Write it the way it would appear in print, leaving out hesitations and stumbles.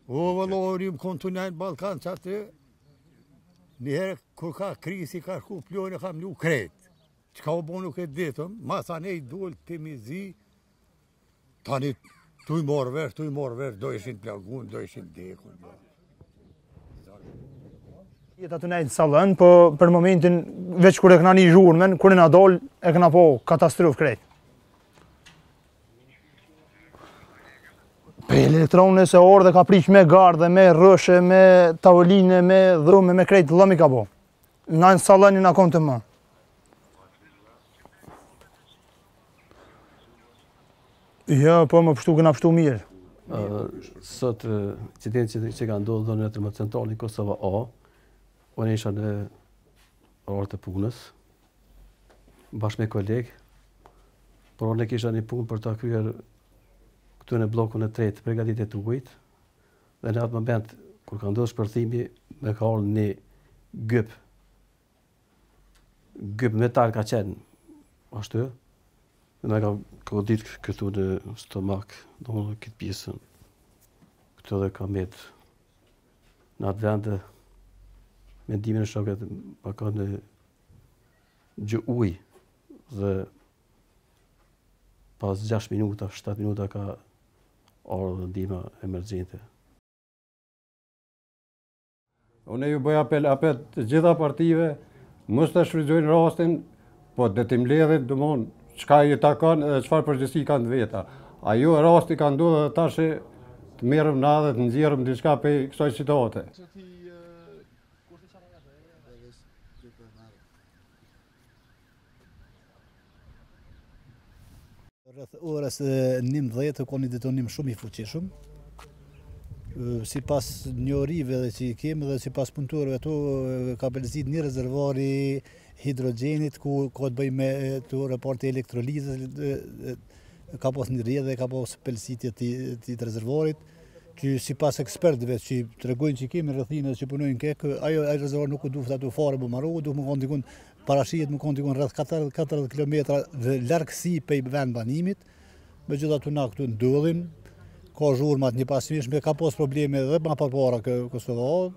O, vëllohë, më konë të nejnë Balkan që atë, njëherë, kur ka krisi, ka shku plojnë, kam lu kretë. Që ka u bo nuk e ditëm, ma sa ne i dull të mizi, tani, tu i morë vesh, do ishin plagun, do ishin dekun. Jeta të nejtë salën, po për momentin, veç kur e këna një zhurmen, kur e na doll, e këna po katastrofë krejtë. Për elektronë se orë dhe ka prish me gardhe, me rëshe, me tavoline, me dhrume, me krejtë lëmi ka po. Na në salëni na kom të më. Jo, po më pështu këna pështu mirë. Sot incidenti që ka ndodhur në termocentralin Kosova A, unë isha në orë të punës, bashkë me kolegë, por unë kisha një punë për ta kryer këtu në blokun e tretë, përgatitje të ujit, dhe në atë moment, kur ka ndodhur shpërthimi, me ka ardhur një gyp metal ka qenë ashtu, dhe me ka kodit këtu në stomak, do në këtë pjesën, këtu dhe ka met në atë vende, mendimin e shokët, pa ka në gjë uj, dhe pas 6 minuta, 7 minuta ka ardhur ndihma emergjente. Unë ju bëj apel të gjitha partive, mos të shfrytëzojnë rastin, po dhe të mbledhin domthon çka i takon edhe çfarë përgjegjësi kanë të veta. Ajo rasti ka ndodhur dhe tash të merrem na dhe të nxjerrim diçka prej kësaj situate. Rreth orës 19 ka një detonim shumë i fuqishëm. Sipas njohurive që i kemi dhe sipas punëtorëve ato ka përzit një rezervari hidrogenit ku ka të bëjë me të raporti elektrolizës, ka pas një rrjedhë, ka pas pëlsitje të rezervarit, që sipas ekspertëve që tregojnë që kemi rrethinat që punojnë kek, ajo rezervar nuk u duhet ato fare më marrë, duhet më kanë dikun parashihet më kanë dikun rreth 40 kilometra dhe largësi prej vend banimit. Megjithatë na këtu ndodhin, ka zhurmat një pasmishme, ka pas probleme edhe më parë Kosova.